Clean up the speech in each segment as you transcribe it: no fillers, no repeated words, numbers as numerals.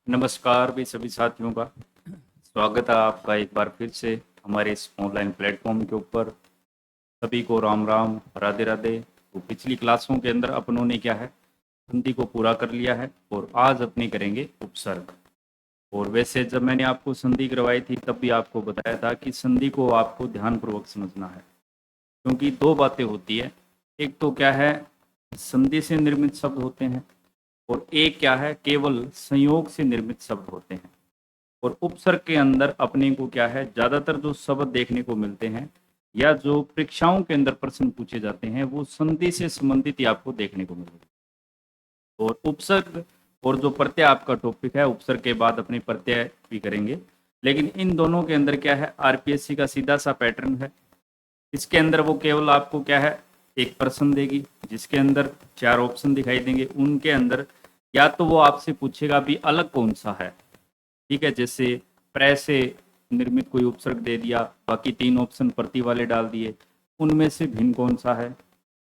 नमस्कार भी सभी साथियों का स्वागत है आपका एक बार फिर से हमारे इस ऑनलाइन प्लेटफॉर्म के ऊपर। सभी को राम राम, राधे राधे। तो पिछली क्लासों के अंदर अपनों ने क्या है, संधि को पूरा कर लिया है और आज अपने करेंगे उपसर्ग। और वैसे जब मैंने आपको संधि करवाई थी तब भी आपको बताया था कि संधि को आपको ध्यानपूर्वक समझना है, क्योंकि दो बातें होती है। एक तो क्या है, संधि से निर्मित शब्द होते हैं, और एक क्या है, केवल संयोग से निर्मित शब्द होते हैं। और उपसर्ग के अंदर अपने को क्या है, ज्यादातर जो शब्द देखने को मिलते हैं या जो परीक्षाओं के अंदर प्रश्न पूछे जाते हैं वो संधि से संबंधित ही आपको देखने को मिलेगा। और उपसर्ग और जो प्रत्यय आपका टॉपिक है, उपसर्ग के बाद अपने प्रत्यय भी करेंगे। लेकिन इन दोनों के अंदर क्या है, आरपीएससी का सीधा सा पैटर्न है। इसके अंदर वो केवल आपको क्या है, एक प्रश्न देगी जिसके अंदर 4 ऑप्शन दिखाई देंगे। उनके अंदर या तो वो आपसे पूछेगा भी अलग कौन सा है, ठीक है, जैसे प्र से निर्मित कोई उपसर्ग दे दिया, बाकी 3 ऑप्शन प्रति वाले डाल दिए, उनमें से भिन्न कौन सा है।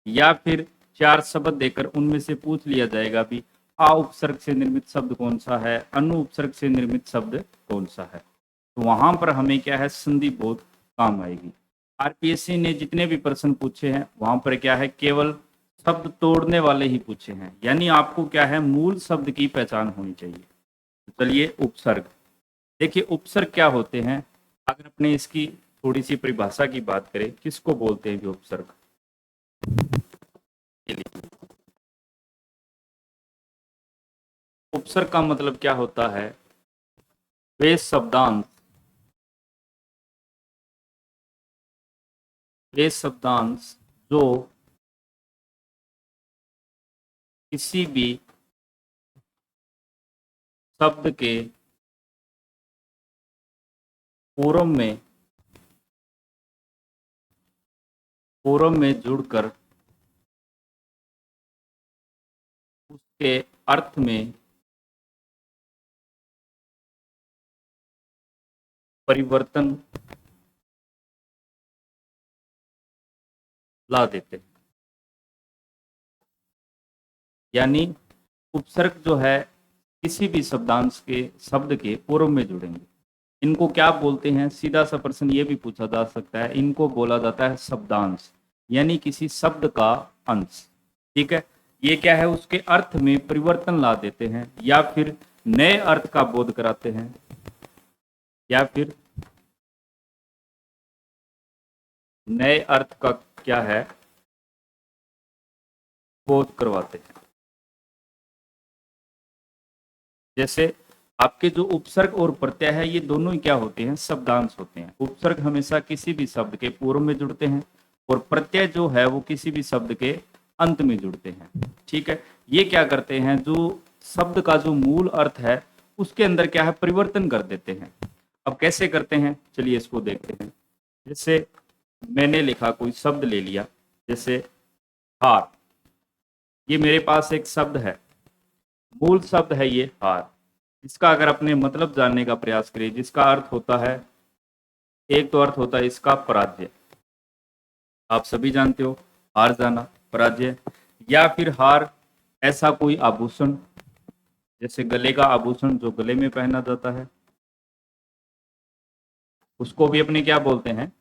या फिर 4 शब्द देकर उनमें से पूछ लिया जाएगा भी आ उपसर्ग से निर्मित शब्द कौन सा है, अनु उपसर्ग से निर्मित शब्द कौन सा है। तो वहां पर हमें क्या है, संधि बहुत काम आएगी। आरपीएससी ने जितने भी प्रश्न पूछे हैं वहां पर क्या है, केवल शब्द तोड़ने वाले ही पूछे हैं, यानी आपको क्या है, मूल शब्द की पहचान होनी चाहिए। तो चलिए उपसर्ग देखिए, उपसर्ग क्या होते हैं। अगर अपने इसकी थोड़ी सी परिभाषा की बात करें, किसको बोलते हैं उपसर्ग। उपसर्ग का मतलब क्या होता है, वे शब्दांश, वे शब्दांश जो किसी भी शब्द के पूर्व में जुड़कर उसके अर्थ में परिवर्तन ला देते हैं। यानी उपसर्ग जो है किसी भी शब्दांश के शब्द के पूर्व में जुड़ेंगे। इनको क्या बोलते हैं, सीधा सा प्रश्न ये भी पूछा जा सकता है। इनको बोला जाता है शब्दांश, यानी किसी शब्द का अंश। ठीक है, ये क्या है, उसके अर्थ में परिवर्तन ला देते हैं, या फिर नए अर्थ का बोध कराते हैं, या फिर नए अर्थ का क्या है, बोध करवाते हैं। जैसे आपके जो उपसर्ग और प्रत्यय है, ये दोनों ही क्या होते हैं, शब्दांश होते हैं। उपसर्ग हमेशा किसी भी शब्द के पूर्व में जुड़ते हैं, और प्रत्यय जो है वो किसी भी शब्द के अंत में जुड़ते हैं। ठीक है, ये क्या करते हैं, जो शब्द का जो मूल अर्थ है उसके अंदर क्या है, परिवर्तन कर देते हैं। अब कैसे करते हैं, चलिए इसको देखते हैं। जैसे मैंने लिखा, कोई शब्द ले लिया, जैसे हार। ये मेरे पास एक शब्द है, मूल शब्द है ये हार। इसका अगर अपने मतलब जानने का प्रयास करें, जिसका अर्थ होता है, एक तो अर्थ होता है इसका पराजय, आप सभी जानते हो, हार जाना, पराजय। या फिर हार ऐसा कोई आभूषण, जैसे गले का आभूषण जो गले में पहना जाता है, उसको भी अपने क्या बोलते हैं,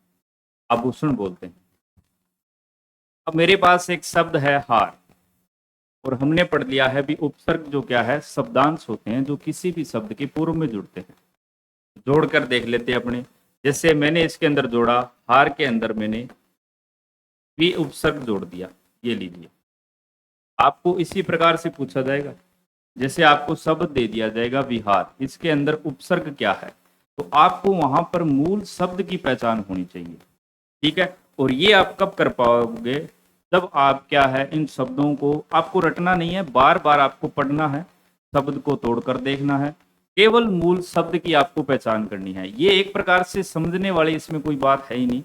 आभूषण बोलते हैं। अब मेरे पास एक शब्द है हार, और हमने पढ़ लिया है भी उपसर्ग जो क्या है, शब्दांश होते हैं जो किसी भी शब्द के पूर्व में जुड़ते हैं। जोड़कर देख लेते हैं अपने। जैसे मैंने इसके अंदर जोड़ा, हार के अंदर मैंने भी उपसर्ग जोड़ दिया, ये लीजिए। आपको इसी प्रकार से पूछा जाएगा, जैसे आपको शब्द दे दिया जाएगा विहार, इसके अंदर उपसर्ग क्या है, तो आपको वहां पर मूल शब्द की पहचान होनी चाहिए। ठीक है, और ये आप कब कर पाओगे, जब आप क्या है, इन शब्दों को आपको रटना नहीं है, बार बार आपको पढ़ना है, शब्द को तोड़कर देखना है, केवल मूल शब्द की आपको पहचान करनी है। ये एक प्रकार से समझने वाली इसमें कोई बात है ही नहीं।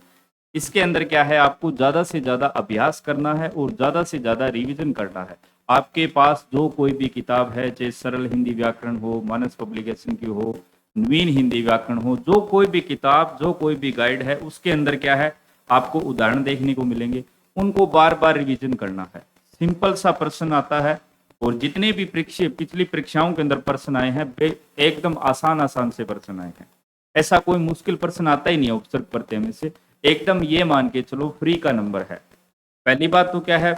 इसके अंदर क्या है, आपको ज्यादा से ज्यादा अभ्यास करना है और ज्यादा से ज्यादा रिवीजन करना है। आपके पास जो कोई भी किताब है, चाहे सरल हिंदी व्याकरण हो, मानस पब्लिकेशन की हो, नवीन हिंदी व्याकरण हो, जो कोई भी किताब, जो कोई भी गाइड है, उसके अंदर क्या है, आपको उदाहरण देखने को मिलेंगे। उनको बार बार रिवीजन करना है। सिंपल सा प्रश्न आता है, और जितने भी पिछली परीक्षाओं के अंदर प्रश्न आए हैं वे एकदम आसान आसान से प्रश्न आए हैं। ऐसा कोई मुश्किल प्रश्न आता ही नहीं है उपसर्ग प्रत्यय में से, एकदम ये मान के चलो फ्री का नंबर है। पहली बात तो क्या है,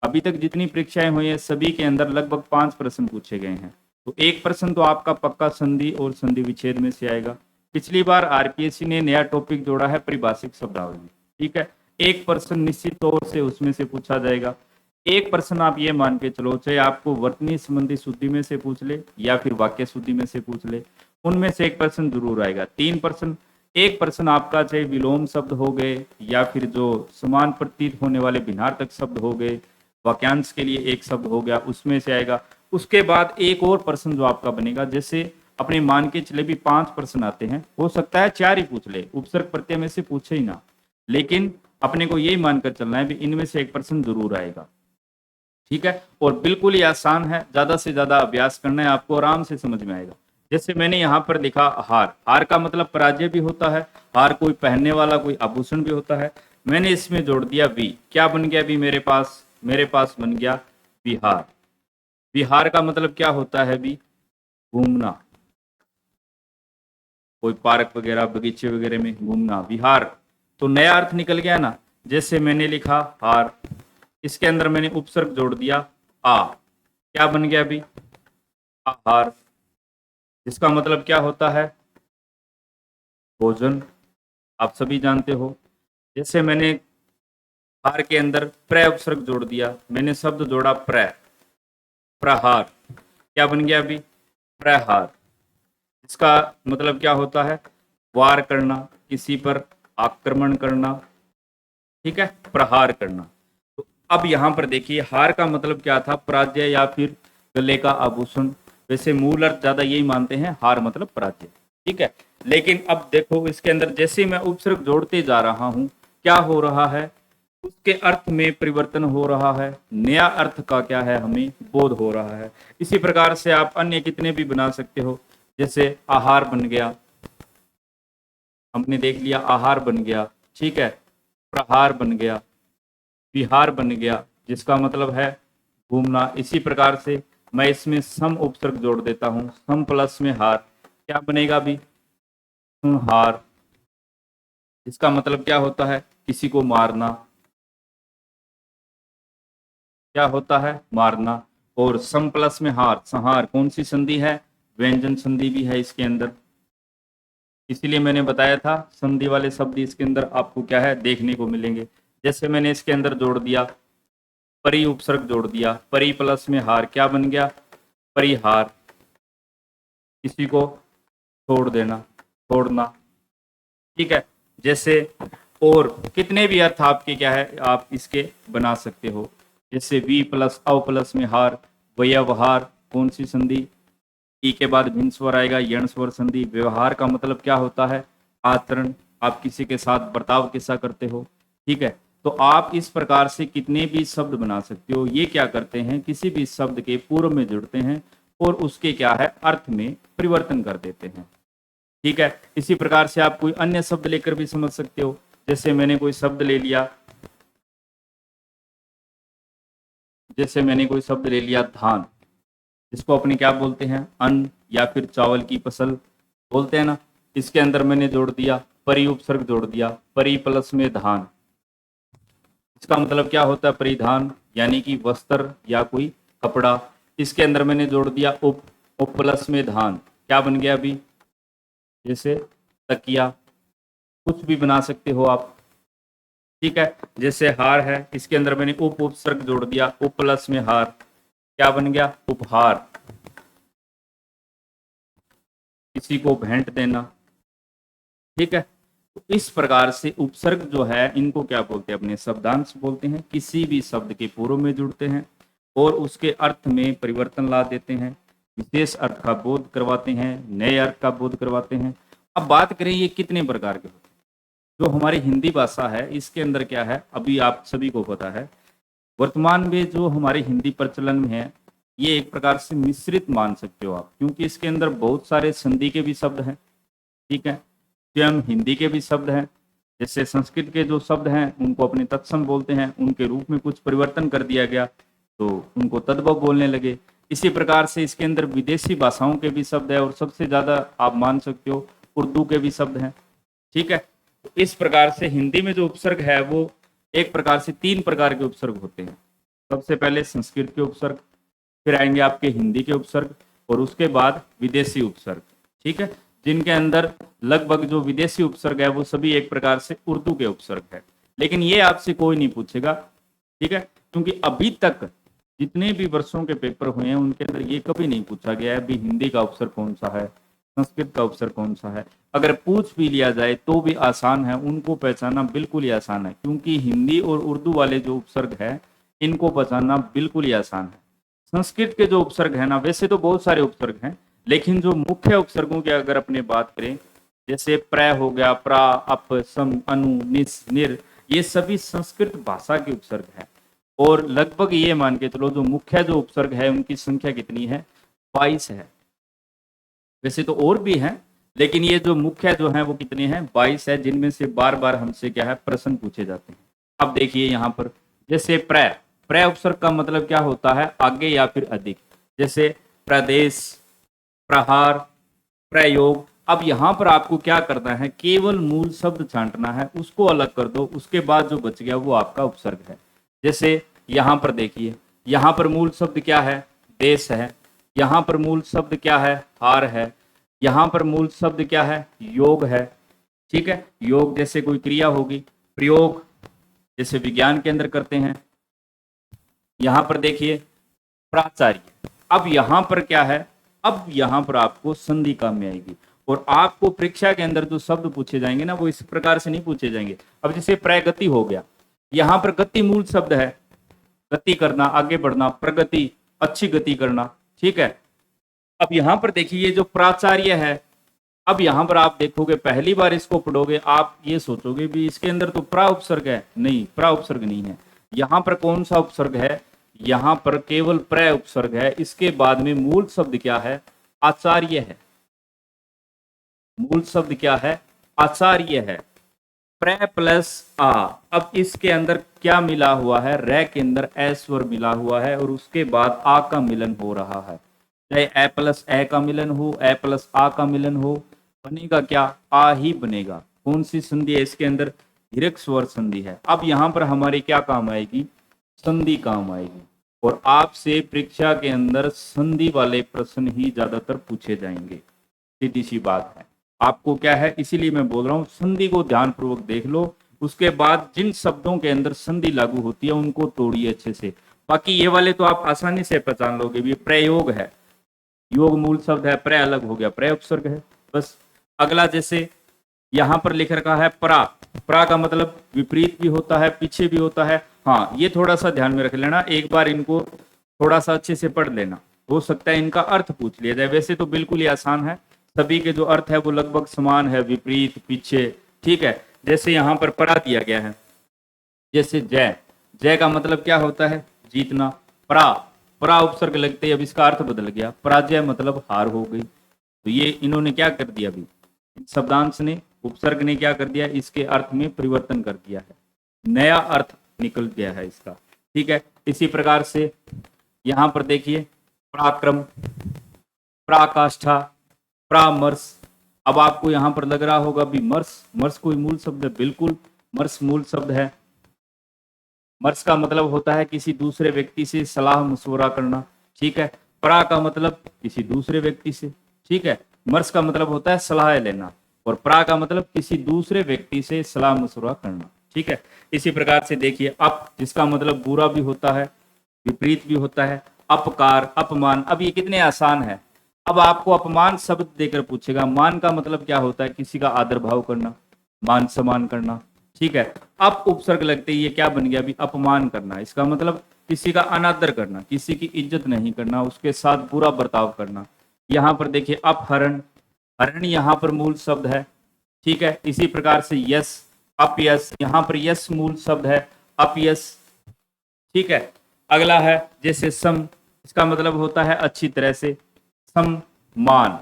अभी तक जितनी परीक्षाएं हुई हैं सभी के अंदर लगभग 5 प्रश्न पूछे गए हैं, तो एक प्रश्न तो आपका पक्का संधि और संधि विच्छेद में से आएगा। पिछली बार आरपीएससी ने नया टॉपिक जोड़ा है परिभाषिक शब्दावली, ठीक है, एक प्रश्न निश्चित तौर से उसमें से पूछा जाएगा। एक प्रश्न आप ये मान के चलो, चाहे आपको वर्तनी संबंधी शुद्धि में से पूछ ले या फिर वाक्य शुद्धि में से पूछ ले, उनमें से एक प्रश्न जरूर आएगा। 3 प्रश्न, एक प्रश्न आपका चाहे विलोम शब्द हो गए या फिर जो समान प्रतीत होने वाले भिन्नार्थक शब्द हो गए, वाक्यांश के लिए एक शब्द हो गया, उसमें से आएगा। उसके बाद एक और प्रश्न जो आपका बनेगा, जैसे अपने मान के चले भी 5 प्रश्न आते हैं, हो सकता है 4 ही पूछ ले, उपसर्ग प्रत्यय में से पूछे ही ना, लेकिन अपने को यही मानकर चलना है भी इनमें से एक प्रश्न जरूर आएगा, ठीक है। और बिल्कुल ही आसान है, ज्यादा से ज्यादा अभ्यास करना है, आपको आराम से समझ में आएगा। जैसे मैंने यहाँ पर लिखा हार, हार का मतलब पराजय भी होता है, हार कोई पहनने वाला कोई आभूषण भी होता है। मैंने इसमें जोड़ दिया वी, क्या बन गया भी मेरे पास बन गया विहार। विहार का मतलब क्या होता है भी, घूमना, कोई पार्क वगैरह बगीचे वगैरह में घूमना, विहार। तो नया अर्थ निकल गया ना। जैसे मैंने लिखा हार, इसके अंदर मैंने उपसर्ग जोड़ दिया आ, क्या बन गया भी आहार, जिसका मतलब क्या होता है भोजन, आप सभी जानते हो। जैसे मैंने हार के अंदर प्र उपसर्ग जोड़ दिया, मैंने शब्द जोड़ा प्रहार, क्या बन गया अभी प्रहार, इसका मतलब क्या होता है वार करना, किसी पर आक्रमण करना, ठीक है, प्रहार करना। तो अब यहां पर देखिए हार का मतलब क्या था, पराजय या फिर गले का आभूषण। वैसे मूल अर्थ ज्यादा यही मानते हैं, हार मतलब पराजय, ठीक है। लेकिन अब देखो इसके अंदर जैसे मैं उपसर्ग जोड़ते जा रहा हूं, क्या हो रहा है, उसके अर्थ में परिवर्तन हो रहा है, नया अर्थ का क्या है हमें बोध हो रहा है। इसी प्रकार से आप अन्य कितने भी बना सकते हो, जैसे आहार बन गया, हमने देख लिया आहार बन गया, ठीक है, प्रहार बन गया, विहार बन गया, जिसका मतलब है घूमना। इसी प्रकार से मैं इसमें सम उपसर्ग जोड़ देता हूं, सम प्लस में हार, क्या बनेगा भी हार, इसका मतलब क्या होता है किसी को मारना, क्या होता है मारना। और सम प्लस में हार, संहार, कौन सी संधि है, व्यंजन संधि भी है इसके अंदर, इसीलिए मैंने बताया था संधि वाले शब्द इसके अंदर आपको क्या है देखने को मिलेंगे। जैसे मैंने इसके अंदर जोड़ दिया परि उपसर्ग जोड़ दिया, परि प्लस में हार, क्या बन गया परिहार, किसी को छोड़ देना, छोड़ना, ठीक है। जैसे और कितने भी अर्थ आपके क्या है आप इसके बना सकते हो, जैसे वी प्लस अव प्लस में हार, व्यवहार, कौन सी संधि, ई के बाद भिन्न स्वर आएगा, यण स्वर संधि। व्यवहार का मतलब क्या होता है आचरण, आप किसी के साथ बर्ताव कैसा करते हो, ठीक है। तो आप इस प्रकार से कितने भी शब्द बना सकते हो। ये क्या करते हैं, किसी भी शब्द के पूर्व में जुड़ते हैं और उसके क्या है अर्थ में परिवर्तन कर देते हैं, ठीक है। इसी प्रकार से आप कोई अन्य शब्द लेकर भी समझ सकते हो। जैसे मैंने कोई शब्द ले लिया, जैसे मैंने कोई शब्द ले लिया धान, इसको अपने क्या बोलते हैं अन्न या फिर चावल की फसल बोलते हैं ना। इसके अंदर मैंने जोड़ दिया परि उपसर्ग जोड़ दिया, परि प्लस में धान, इसका मतलब क्या होता है परिधान, यानी कि वस्त्र या कोई कपड़ा। इसके अंदर मैंने जोड़ दिया उप प्लस में धान, क्या बन गया अभी जैसे तकिया, कुछ भी बना सकते हो आप, ठीक है। जैसे हार है, इसके अंदर मैंने उपसर्ग जोड़ दिया, उप प्लस में हार, क्या बन गया उपहार, किसी को भेंट देना, ठीक है। तो इस प्रकार से उपसर्ग जो है इनको क्या बोलते हैं अपने शब्दांश बोलते हैं, किसी भी शब्द के पूर्व में जुड़ते हैं और उसके अर्थ में परिवर्तन ला देते हैं, विशेष अर्थ का बोध करवाते हैं, नए अर्थ का बोध करवाते हैं। अब बात करें ये कितने प्रकार के होते हैं। जो हमारी हिंदी भाषा है इसके अंदर क्या है, अभी आप सभी को पता है वर्तमान में जो हमारी हिंदी प्रचलन में है ये एक प्रकार से मिश्रित मान सकते हो आप, क्योंकि इसके अंदर बहुत सारे संधि के भी शब्द हैं, ठीक है, स्वयं हिंदी के भी शब्द हैं। जैसे संस्कृत के जो शब्द हैं उनको अपने तत्सम बोलते हैं, उनके रूप में कुछ परिवर्तन कर दिया गया, तो उनको तद्भव बोलने लगे। इसी प्रकार से इसके अंदर विदेशी भाषाओं के भी शब्द है और सबसे ज़्यादा आप मान सकते हो उर्दू के भी शब्द हैं। ठीक है, तो इस प्रकार से हिंदी में जो उपसर्ग है वो एक प्रकार से 3 प्रकार के उपसर्ग होते हैं। सबसे पहले संस्कृत के उपसर्ग, फिर आएंगे आपके हिंदी के उपसर्ग और उसके बाद विदेशी उपसर्ग। ठीक है, जिनके अंदर लगभग जो विदेशी उपसर्ग है वो सभी एक प्रकार से उर्दू के उपसर्ग है। लेकिन ये आपसे कोई नहीं पूछेगा, ठीक है, क्योंकि अभी तक जितने भी वर्षों के पेपर हुए हैं उनके अंदर ये कभी नहीं पूछा गया है भी हिंदी का उपसर्ग कौन सा है, संस्कृत का उपसर्ग कौन सा है। अगर पूछ भी लिया जाए तो भी आसान है, उनको पहचानना बिल्कुल ही आसान है, क्योंकि हिंदी और उर्दू वाले जो उपसर्ग है इनको पहचानना बिल्कुल ही आसान है। संस्कृत के जो उपसर्ग है ना, वैसे तो बहुत सारे उपसर्ग हैं, लेकिन जो मुख्य उपसर्गों की अगर अपने बात करें, जैसे प्र हो गया, प्रा, अप, सम, अनु, निस, निर, ये सभी संस्कृत भाषा के उपसर्ग हैं। और लगभग ये मान के चलो जो मुख्य जो उपसर्ग है उनकी संख्या कितनी है, 22 है। वैसे तो और भी हैं, लेकिन ये जो मुख्य जो है वो कितने हैं, 22 है, जिनमें से बार बार हमसे क्या है प्रश्न पूछे जाते हैं। अब देखिए यहाँ पर जैसे प्र उपसर्ग का मतलब क्या होता है, आगे या फिर अधिक, जैसे प्रदेश, प्रहार, प्रयोग। अब यहाँ पर आपको क्या करना है, केवल मूल शब्द छांटना है, उसको अलग कर दो, उसके बाद जो बच गया वो आपका उपसर्ग है। जैसे यहाँ पर देखिए, यहाँ पर मूल शब्द क्या है, देश है। यहाँ पर मूल शब्द क्या है, हार है। यहाँ पर मूल शब्द क्या है, योग है। ठीक है, योग जैसे कोई क्रिया होगी। प्रयोग जैसे विज्ञान के अंदर करते हैं। यहाँ पर देखिए प्राचार्य। अब यहाँ पर क्या है, अब यहाँ पर आपको संधि काम में आएगी और आपको परीक्षा के अंदर जो शब्द पूछे जाएंगे ना वो इस प्रकार से नहीं पूछे जाएंगे। अब जैसे प्रगति हो गया, यहाँ पर गति मूल शब्द है, गति करना, आगे बढ़ना, प्रगति, अच्छी गति करना। ठीक है, अब यहाँ पर देखिए ये जो प्राचार्य है, अब यहाँ पर आप देखोगे पहली बार इसको पढ़ोगे आप ये सोचोगे भी इसके अंदर तो प्रा उपसर्ग है, नहीं, प्रा उपसर्ग नहीं है। यहाँ पर कौन सा उपसर्ग है, यहाँ पर केवल प्र उपसर्ग है। इसके बाद में मूल शब्द क्या है, आचार्य है। मूल शब्द क्या है, आचार्य है। प्र प्लस आ। अब इसके अंदर क्या मिला हुआ है, रे के अंदर ए स्वर मिला हुआ है और उसके बाद आ का मिलन हो रहा है। चाहे ए प्लस ए का मिलन हो, ए प्लस आ का मिलन हो, बनेगा क्या, आ ही बनेगा। कौन सी संधि है इसके अंदर, दीर्घ स्वर संधि है। अब यहाँ पर हमारी क्या काम आएगी, संधि काम आएगी। और आपसे परीक्षा के अंदर संधि वाले प्रश्न ही ज्यादातर पूछे जाएंगे, सीधी सी बात है। आपको क्या है, इसीलिए मैं बोल रहा हूँ संधि को ध्यानपूर्वक देख लो, उसके बाद जिन शब्दों के अंदर संधि लागू होती है उनको तोड़िए अच्छे से। बाकी ये वाले तो आप आसानी से पहचान लोगे भी, प्रयोग है, योग मूल शब्द है, प्र अलग हो गया, प्र उपसर्ग है, बस। अगला जैसे यहाँ पर लिख रखा है प्रा, प्रा का मतलब विपरीत भी होता है, पीछे भी होता है। हाँ, ये थोड़ा सा ध्यान में रख लेना, एक बार इनको थोड़ा सा अच्छे से पढ़ लेना, हो सकता है इनका अर्थ पूछ लिया जाए। वैसे तो बिल्कुल ही आसान है, सभी के जो अर्थ है वो लगभग समान है, विपरीत, पीछे। ठीक है, जैसे यहाँ पर परा दिया गया है, जैसे जय, जय का मतलब क्या होता है, जीतना। परा, परा उपसर्ग लगते ही अब इसका अर्थ बदल गया, पराजय मतलब हार हो गई। तो ये इन्होंने क्या कर दिया, अभी शब्दांश ने, उपसर्ग ने क्या कर दिया, इसके अर्थ में परिवर्तन कर दिया है, नया अर्थ निकल गया है इसका। ठीक है, इसी प्रकार से यहाँ पर देखिए पराक्रम, पराकाष्ठा, परामर्श। अब आपको यहाँ पर लग रहा होगा भी मर्स, मर्स कोई मूल शब्द है, बिल्कुल मर्स मूल शब्द है। मर्स का मतलब होता है किसी दूसरे व्यक्ति से सलाह मशवरा करना। ठीक है, परा का मतलब किसी दूसरे व्यक्ति से। ठीक है, मर्स का मतलब होता है सलाह लेना और परा का मतलब किसी दूसरे व्यक्ति से सलाह मशवरा करना। ठीक है, इसी प्रकार से देखिए अप, जिसका मतलब बुरा भी होता है, विपरीत भी होता है। अपकार, अपमान। अब ये कितने आसान है। अब आपको अपमान शब्द देकर पूछेगा, मान का मतलब क्या होता है, किसी का आदर भाव करना, मान सम्मान करना। ठीक है, अब उपसर्ग लगते ही ये क्या बन गया, अभी अपमान करना, इसका मतलब किसी का अनादर करना, किसी की इज्जत नहीं करना, उसके साथ बुरा बर्ताव करना। यहाँ पर देखिए अपहरण, हरण यहाँ पर मूल शब्द है। ठीक है, इसी प्रकार से यश, अपयश, यहाँ पर यश मूल शब्द है, अपयश। ठीक है, अगला है जैसे सम, इसका मतलब होता है अच्छी तरह से, सम्मान,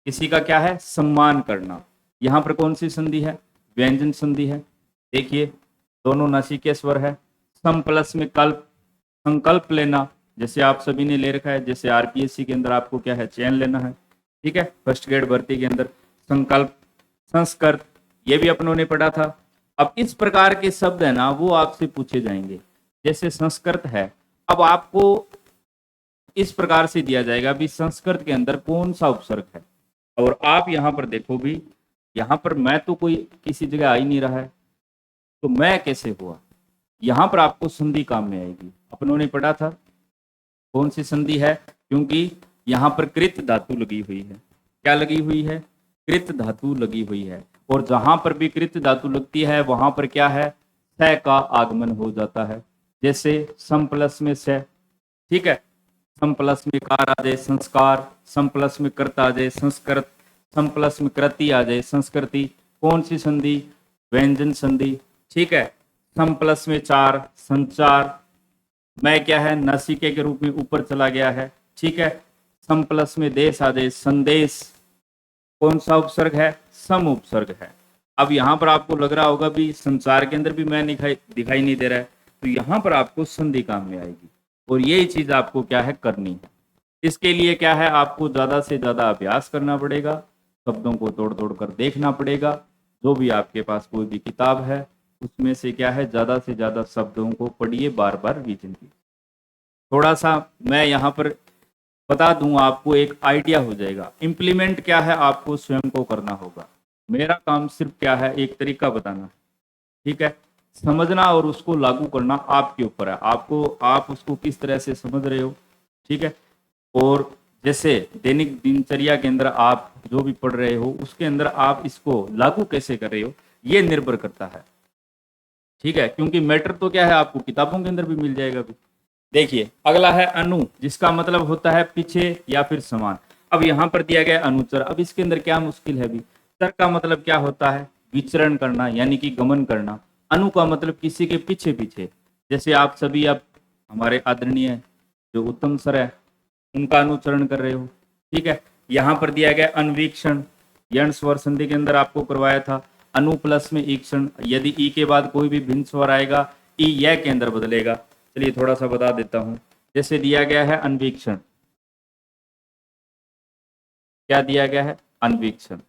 किसी का क्या है, सम्मान करना। यहाँ पर कौन सी संधि है, व्यंजन संधि है। देखिए दोनों नासिक के स्वर है, सम प्लस में कल्प, संकल्प लेना, जैसे आप सभी ने ले रखा है, जैसे आरपीएससी के अंदर आपको क्या है, चयन लेना है, ठीक है, फर्स्ट ग्रेड भर्ती के अंदर संकल्प, संस्कृत, ये भी अपनों ने पढ़ा था। अब इस प्रकार के शब्द है ना वो आपसे पूछे जाएंगे। जैसे संस्कृत है, अब आपको इस प्रकार से दिया जाएगा भी संस्कृत के अंदर कौन सा उपसर्ग है, और आप यहाँ पर देखो भी, यहाँ पर मैं तो कोई किसी जगह आ ही नहीं रहा है, तो मैं कैसे हुआ, यहाँ पर आपको संधि काम में आएगी। अपनों ने पढ़ा था कौन सी संधि है, क्योंकि यहाँ पर कृत धातु लगी हुई है। क्या लगी हुई है? कृत धातु लगी हुई है, और जहां पर भी कृत धातु लगती है वहां पर क्या है, स का आगमन हो जाता है। जैसे सम प्लस में स, ठीक है, सम प्लस में कार आ जाए संस्कार, सम प्लस में कर्ता आ जाए संस्कृत, सम प्लस में कृति आ जाए संस्कृति। कौन सी संधि? व्यंजन संधि, ठीक है। सम प्लस में चार, संचार, मैं क्या है, नासिके के रूप में ऊपर चला गया है, ठीक है। सम प्लस में देश आ जाए संदेश, कौन सा उपसर्ग है? सम उपसर्ग है। अब यहाँ पर आपको लग रहा होगा भी संसार के अंदर भी मैं दिखाई नहीं दे रहा है, तो यहाँ पर आपको संधि काम में आएगी, और यही चीज आपको क्या है, करनी है। इसके लिए क्या है, आपको ज्यादा से ज्यादा अभ्यास करना पड़ेगा, शब्दों को तोड़ तोड़ कर देखना पड़ेगा। जो भी आपके पास कोई भी किताब है उसमें से क्या है, ज्यादा से ज्यादा शब्दों को पढ़िए, बार बार रिवीजन कीजिए। थोड़ा सा मैं यहाँ पर बता दूं आपको, एक आइडिया हो जाएगा। इम्प्लीमेंट क्या है, आपको स्वयं को करना होगा। मेरा काम सिर्फ क्या है, एक तरीका बताना, ठीक है। समझना और उसको लागू करना आपके ऊपर है, आपको आप उसको किस तरह से समझ रहे हो, ठीक है। और जैसे दैनिक दिनचर्या के अंदर आप जो भी पढ़ रहे हो उसके अंदर आप इसको लागू कैसे कर रहे हो, ये निर्भर करता है, ठीक है। क्योंकि मैटर तो क्या है, आपको किताबों के अंदर भी मिल जाएगा भी। देखिए अगला है अनु, जिसका मतलब होता है पीछे या फिर समान। अब यहाँ पर दिया गया अनुचर, अब इसके अंदर क्या मुश्किल है भी। चर का मतलब क्या होता है, विचरण करना यानी कि गमन करना। अनु का मतलब किसी के पीछे पीछे। जैसे आप सभी अब हमारे आदरणीय जो उत्तम सर है उनका अनुचरण कर रहे हो, ठीक है। यहाँ पर दिया गया अन्वीक्षण, यण स्वर संधि के अंदर आपको करवाया था। अनु प्लस में ईक्षण, यदि ई के बाद कोई भी भिन्न स्वर आएगा ई यह के अंदर बदलेगा। चलिए थोड़ा सा बता देता हूं। जैसे दिया गया है अन्वीक्षण, क्या दिया गया है, अन्वीक्षण,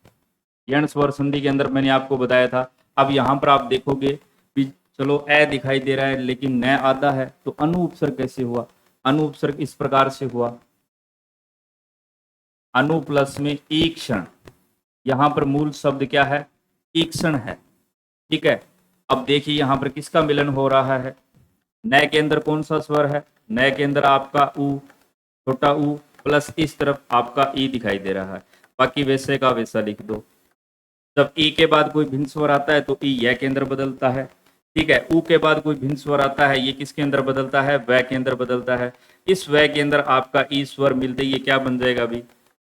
यण स्वर संधि के अंदर मैंने आपको बताया था। अब यहां पर आप देखोगे भी, चलो ए दिखाई दे रहा है लेकिन न आधा है, तो अनु उपसर्ग कैसे हुआ? अनु उपसर्ग इस प्रकार से हुआ, अनु प्लस में ईक्षण, यहां पर मूल शब्द क्या है, ईक्षण है, ठीक है। अब देखिए यहां पर किसका मिलन हो रहा है, न के अंदर कौन सा स्वर है, न के अंदर आपका उ, छोटा उ, प्लस इस तरफ आपका ई दिखाई दे रहा है। बाकी वैसे का वैसा लिख दो। जब ई के बाद कोई भिन्न स्वर आता है तो ई यह के अंदर बदलता है, ठीक है। उ के बाद कोई भिन्न स्वर आता है, ये किसके अंदर बदलता है, वह के अंदर बदलता है। इस वह के अंदर आपका ई स्वर मिलते ये क्या बन जाएगा अभी,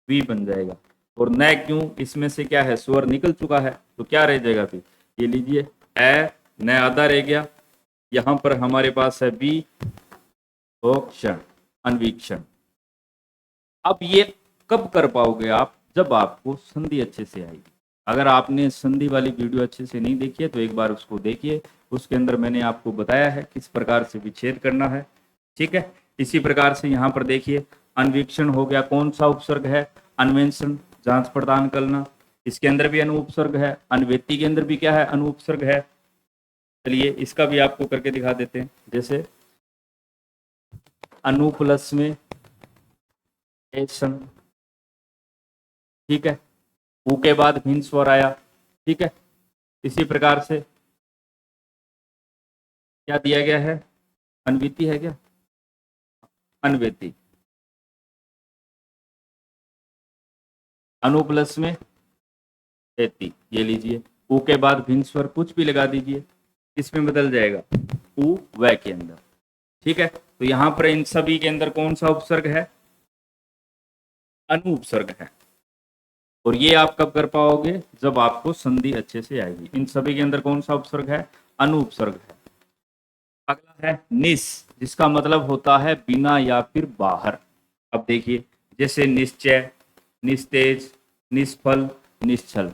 वी बन जाएगा। और न क्यों, इसमें से क्या है, स्वर निकल चुका है, तो क्या रह जाएगा अभी, ये लीजिए ए, न आधा रह गया, यहां पर हमारे पास है बी क्षण, अन्वीक्षण। अब ये कब कर पाओगे आप, जब आपको संधि अच्छे से आएगी। अगर आपने संधि वाली वीडियो अच्छे से नहीं देखी है तो एक बार उसको देखिए, उसके अंदर मैंने आपको बताया है किस प्रकार से विच्छेद करना है, ठीक है। इसी प्रकार से यहाँ पर देखिए अन्वीक्षण हो गया, कौन सा उपसर्ग है, अन्वेषण, जांच पड़ताल करना, इसके अंदर भी अनु उपसर्ग है। अन्वेति के अंदर भी क्या है, अनु उपसर्ग है। चलिए इसका भी आपको करके दिखा देते हैं। जैसे अनु प्लस में एसन, ठीक है, ऊ के बाद भिन्न स्वर आया, ठीक है। इसी प्रकार से क्या दिया गया है, अन्विति है क्या, अन्वेति, अनु प्लस में एति, ये लीजिए ऊ के बाद भिन्न स्वर कुछ भी लगा दीजिए, इसमें बदल जाएगा ऊ वह के अंदर, ठीक है। तो यहां पर इन सभी के अंदर कौन सा उपसर्ग है, अनु उपसर्ग है। और ये आप कब कर पाओगे, जब आपको संधि अच्छे से आएगी। इन सभी के अंदर कौन सा उपसर्ग है, अनु उपसर्ग है। अगला है निस, जिसका मतलब होता है बिना या फिर बाहर। अब देखिए जैसे निश्चय, निस्तेज, निष्फल, निश्चल,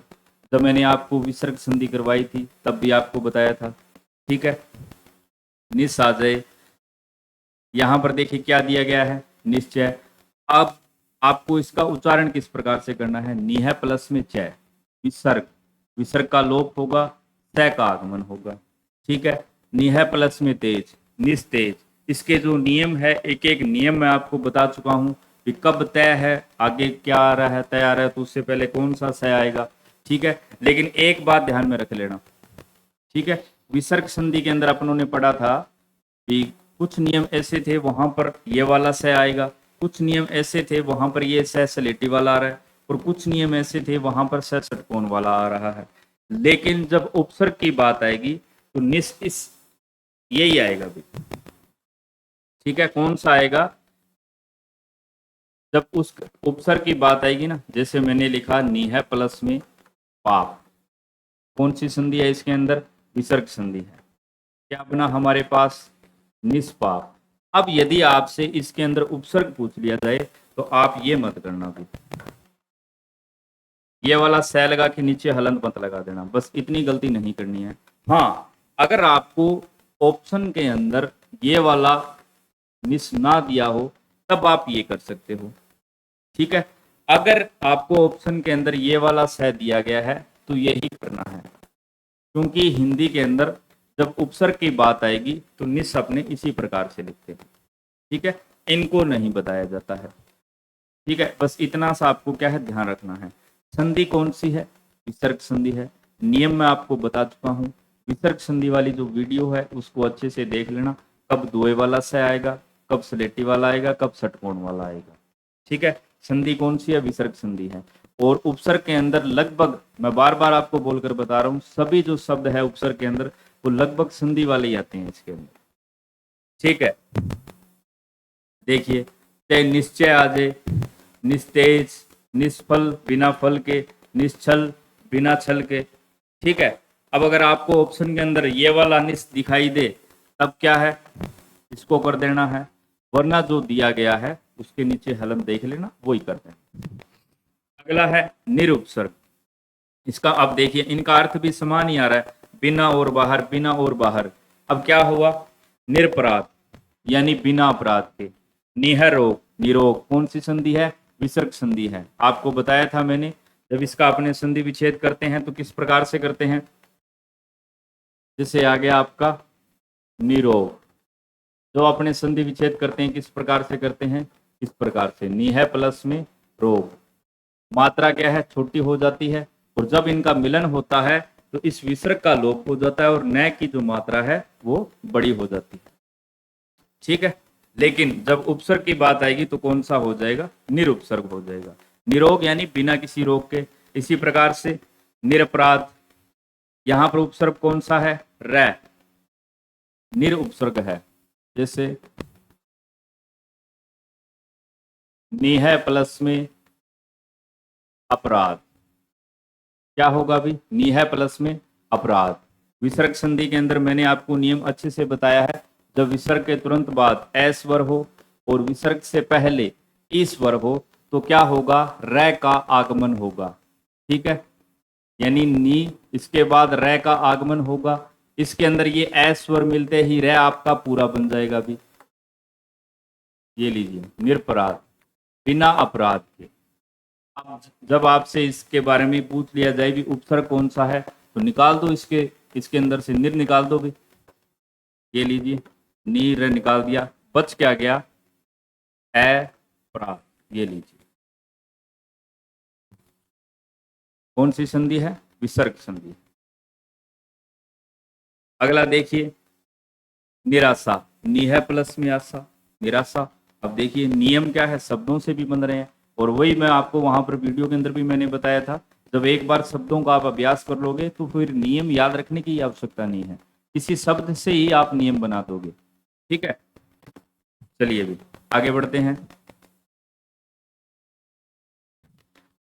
जब मैंने आपको विसर्ग संधि करवाई थी तब भी आपको बताया था, ठीक है। निस आ जाए, यहाँ पर देखिए क्या दिया गया है, निश्चय। अब आपको इसका उच्चारण किस प्रकार से करना है, निह प्लस में च, विसर्ग, विसर्ग का लोप होगा, स का आगमन होगा। ठीक है, निह प्लस में तेज, निस्तेज। इसके जो नियम है, एक एक नियम मैं आपको बता चुका हूं कि कब तय है, आगे क्या आ रहा है, तय आ रहा है तो उससे पहले कौन सा स आएगा। ठीक है, लेकिन एक बात ध्यान में रख लेना। ठीक है, विसर्ग संधि के अंदर अपनों ने पढ़ा था कि कुछ नियम ऐसे थे वहां पर ये वाला स आएगा, कुछ नियम ऐसे थे वहां पर ये स सलेटी वाला आ रहा है, और कुछ नियम ऐसे थे वहां पर स षटकोण वाला आ रहा है। लेकिन जब उपसर्ग की बात आएगी तो निस इस यही आएगा भी। ठीक है, कौन सा आएगा, जब उस उपसर्ग की बात आएगी ना, जैसे मैंने लिखा निह प्लस में पाप, कौन सी संधि है इसके अंदर, विसर्ग संधि है। क्या बना हमारे पास, निष्पाप। अब यदि आपसे इसके अंदर उपसर्ग पूछ लिया जाए तो आप ये मत करना भी, ये वाला सै लगा के नीचे हलंत मत लगा देना, बस इतनी गलती नहीं करनी है। हाँ, अगर आपको ऑप्शन के अंदर ये वाला निस ना दिया हो तब आप ये कर सकते हो। ठीक है, अगर आपको ऑप्शन के अंदर ये वाला सह दिया गया है तो यही करना है, क्योंकि हिंदी के अंदर जब उपसर्ग की बात आएगी तो निस अपने इसी प्रकार से लिखते हैं। ठीक है, इनको नहीं बताया जाता है। ठीक है, बस इतना सा आपको क्या है ध्यान रखना है। संधि कौन सी है, विसर्ग संधि है। नियम मैं आपको बता चुका हूं, विसर्ग संधि वाली जो वीडियो है उसको अच्छे से देख लेना, कब दोए वाला स आएगा, कब सलेटी वाला आएगा, कब षटकोण वाला आएगा। ठीक है, संधि कौन सी है, विसर्ग संधि है। और उपसर्ग के अंदर लगभग, मैं बार बार आपको बोलकर बता रहा हूं, सभी जो शब्द है उपसर्ग के अंदर वो लगभग संधि वाले ही आते हैं इसके अंदर। ठीक है, देखिए, ते निश्चय आ जाए, निस्तेज, निष्फल बिना फल के, निश्चल बिना छल के। ठीक है, अब अगर आपको ऑप्शन के अंदर ये वाला निस दिखाई दे तब क्या है, इसको कर देना है, वरना जो दिया गया है उसके नीचे हलन देख लेना, वही कर देना। अगला है निरुपसर्ग। इसका अब देखिए, इनका अर्थ भी समान ही आ रहा है, बिना और बाहर, बिना और बाहर। अब क्या हुआ, निरपराध यानी बिना अपराध के। निहरोग, निरोग कौन सी संधि है, विसर्ग संधि है। आपको बताया था मैंने, जब इसका अपने संधि विच्छेद करते हैं तो किस प्रकार से करते हैं, जैसे आ गया आपका निरोग, जो अपने संधि विच्छेद करते हैं किस प्रकार से करते हैं, इस प्रकार से, निह प्लस में रोग, मात्रा क्या है, छोटी हो जाती है, और जब इनका मिलन होता है तो इस विसर्ग का लोप हो जाता है और न की जो मात्रा है वो बड़ी हो जाती है। ठीक है, लेकिन जब उपसर्ग की बात आएगी तो कौन सा हो जाएगा, निरुपसर्ग हो जाएगा। निरोग यानी बिना किसी रोग के। इसी प्रकार से निरपराध, यहां पर उपसर्ग कौन सा है, रै, निर उपसर्ग है। जैसे निह प्लस में अपराध, क्या होगा अभी, निह प्लस में अपराध। विसर्ग संधि के अंदर मैंने आपको नियम अच्छे से बताया है, जब विसर्ग के तुरंत बाद ए स्वर हो और विसर्ग से पहले ई स्वर हो तो क्या होगा, रै का आगमन होगा। ठीक है, यानी नी, इसके बाद रै का आगमन होगा, इसके अंदर ये ए स्वर मिलते ही रै आपका पूरा बन जाएगा भी। ये लीजिए, निरपराध, बिना अपराध के। अब जब आपसे इसके बारे में पूछ लिया जाए भी उपसर्ग कौन सा है तो निकाल दो, इसके अंदर से निर निकाल दो भी। ये लीजिए, नीर निकाल दिया, बच क्या गया, ए प्राप्त। ये लीजिए, कौन सी संधि है, विसर्ग संधि। अगला देखिए, निराशा, निह प्लस में आशा, निराशा। अब देखिए नियम क्या है, शब्दों से भी बन रहे हैं, और वही मैं आपको वहां पर वीडियो के अंदर भी मैंने बताया था, जब एक बार शब्दों का आप अभ्यास कर लोगे तो फिर नियम याद रखने की आवश्यकता नहीं है, किसी शब्द से ही आप नियम बना दोगे। ठीक है, चलिए भी आगे बढ़ते हैं।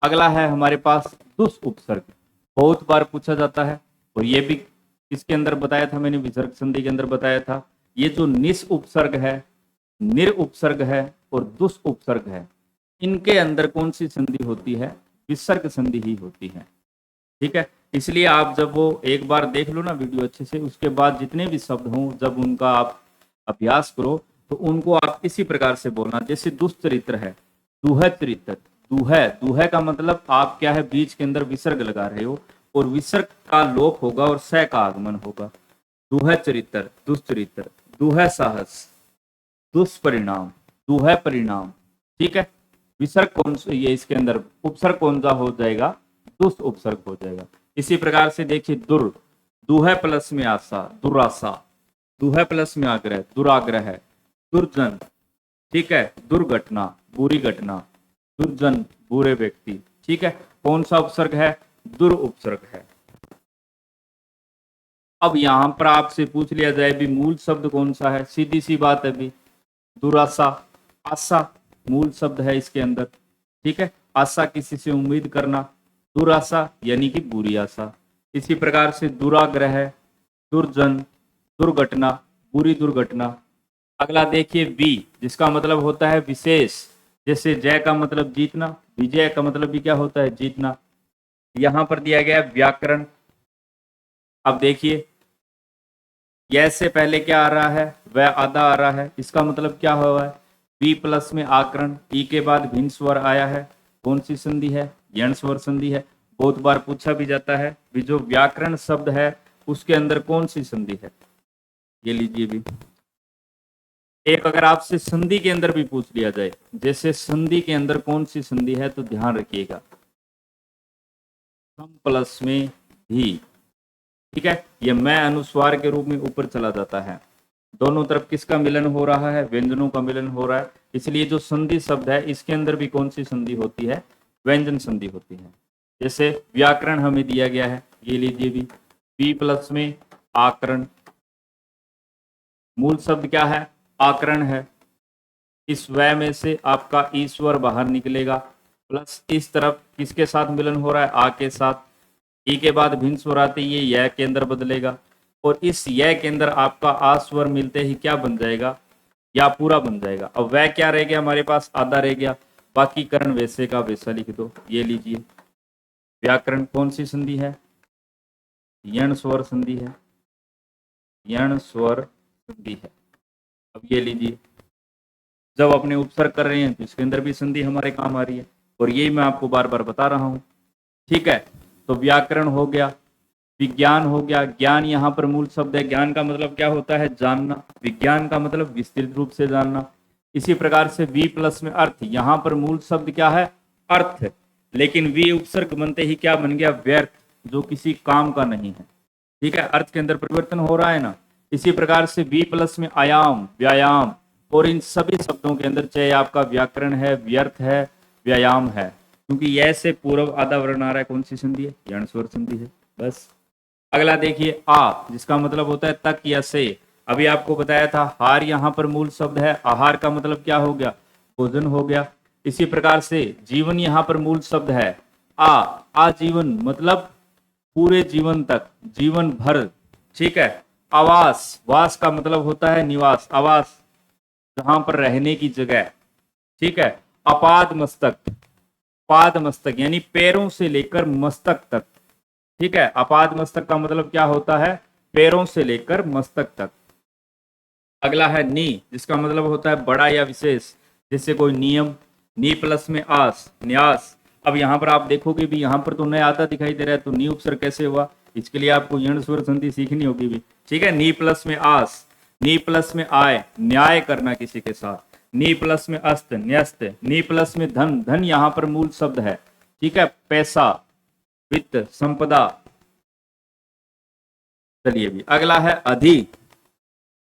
अगला है हमारे पास दुस उपसर्ग, बहुत बार पूछा जाता है, और ये भी इसके अंदर बताया था मैंने, विसर्ग संधि के अंदर बताया था। ये जो निस उपसर्ग है, निर उपसर्ग है और दुस उपसर्ग है, इनके अंदर कौन सी संधि होती है, विसर्ग संधि ही होती है। ठीक है, इसलिए आप जब वो एक बार देख लो ना वीडियो अच्छे से, उसके बाद जितने भी शब्द हों जब उनका आप अभ्यास करो तो उनको आप इसी प्रकार से बोलना, जैसे दुष्चरित्र है, दुह चरित्र, दुह, दुह का मतलब आप क्या है, बीच के अंदर विसर्ग लगा रहे हो और विसर्ग का लोप होगा और स का आगमन होगा। दुह चरित्र, दुष्चरित्र, दुह साहस, दुष्परिणाम, दुह परिणाम, ठीक है। विसर्ग कौन सा, ये इसके अंदर उपसर्ग कौन सा हो जाएगा, दुष् उपसर्ग हो जाएगा। इसी प्रकार से देखिए दुर, दुह प्लस में आशा, दुराशा, दुह प्लस में आग्रह, दुराग्रह, दुर्जन, ठीक है, दुर्घटना, बुरी घटना, दुर्जन, बुरे व्यक्ति, ठीक है। कौन सा उपसर्ग है, दुर उपसर्ग है। अब यहां पर आपसे पूछ लिया जाए भी मूल शब्द कौन सा है, सीधी सी बात है भी दुराशा, आशा मूल शब्द है इसके अंदर, ठीक है। आशा किसी से उम्मीद करना, दुराशा यानी कि बुरी आशा। इसी प्रकार से दुराग्रह, दुर्जन, दुर्घटना, बुरी दुर्घटना। अगला देखिए वी, जिसका मतलब होता है विशेष, जैसे जय का मतलब जीतना, विजय का मतलब भी क्या होता है, जीतना। यहां पर दिया गया व्याकरण। अब देखिए यह से पहले क्या आ रहा है, वह आधा आ रहा है, इसका मतलब क्या हुआ है, वी प्लस में आकरण, ई के बाद भिन्न स्वर आया है, कौन सी संधि है, यण स्वर संधि है। बहुत बार पूछा भी जाता है भी जो व्याकरण शब्द है उसके अंदर कौन सी संधि है, ये लीजिए भी। एक अगर आपसे संधि के अंदर भी पूछ लिया जाए, जैसे संधि के अंदर कौन सी संधि है, तो ध्यान रखिएगा सम प्लस में भी, ठीक है। यह मैं अनुस्वार के रूप में ऊपर चला जाता है, दोनों तरफ किसका मिलन हो रहा है, व्यंजनों का मिलन हो रहा है, इसलिए जो संधि शब्द है इसके अंदर भी कौन सी संधि होती है, व्यंजन संधि होती है। जैसे व्याकरण हमें दिया गया है, ये लीजिए भी, पी प्लस में आकरण, मूल शब्द क्या है, आकरण है। इस वह में से आपका ईश्वर बाहर निकलेगा, प्लस इस तरफ किसके साथ मिलन हो रहा है, आ के साथ, ई के बाद भिन्न स्वर आते ही यह के अंदर बदलेगा, और इस यह के अंदर आपका आ स्वर मिलते ही क्या बन जाएगा, या पूरा बन जाएगा। अब वह क्या रह गया हमारे पास, आधा रह गया, बाकी करण वैसे का वैसा लिख दो। ये लीजिए व्याकरण कौन सी संधि है, यण स्वर संधि है, यण स्वर संधि है। अब ये लीजिए जब अपने उपसर्ग कर रहे हैं तो इसके अंदर भी संधि हमारे काम आ रही है, और यही मैं आपको बार बार बता रहा हूं, ठीक है। तो व्याकरण हो गया, विज्ञान हो गया, ज्ञान यहाँ पर मूल शब्द है, ज्ञान का मतलब क्या होता है, जानना, विज्ञान का मतलब विस्तृत रूप से जानना। इसी प्रकार से वी प्लस में अर्थ, यहाँ पर मूल शब्द क्या है, अर्थ, लेकिन वी उपसर्ग बनते ही क्या बन गया, व्यर्थ, जो किसी काम का नहीं है, ठीक है। अर्थ के अंदर परिवर्तन हो रहा है ना। इसी प्रकार से वी प्लस में आयाम, व्यायाम, और इन सभी शब्दों के अंदर चाहे आपका व्याकरण है, व्यर्थ है, व्यायाम है, क्योंकि यह से पूर्व आधा वर्ण आ रहा है, कौन सी संधि है, यण स्वर संधि है, बस। अगला देखिए आ, जिसका मतलब होता है तक या से। अभी आपको बताया था हार यहाँ पर मूल शब्द है, आहार का मतलब क्या हो गया, भोजन हो गया। इसी प्रकार से जीवन यहाँ पर मूल शब्द है, आजीवन मतलब पूरे जीवन तक, जीवन भर, ठीक है। आवास, वास का मतलब होता है निवास, आवास जहां पर रहने की जगह, ठीक है। अपाद मस्तक, पाद मस्तक यानी पैरों से लेकर मस्तक तक, ठीक है। अपाद मस्तक का मतलब क्या होता है, पैरों से लेकर मस्तक तक। अगला है नी, जिसका मतलब होता है बड़ा या विशेष, जैसे कोई नियम, नी प्लस में आस, न्यास। अब यहाँ पर आप देखोगे भी यहाँ पर तो नया आता दिखाई दे रहा है, तो नी उपसर्ग कैसे हुआ, इसके लिए आपको यण स्वर संधि सीखनी होगी भी, ठीक है। नी प्लस में आस, नी प्लस में आय, न्याय करना किसी के साथ, नी प्लस में अस्त, न्यस्त, नी प्लस में धन, धन यहाँ पर मूल शब्द है, ठीक है, पैसा, वित्त, संपदा। चलिए भी अगला है अधि,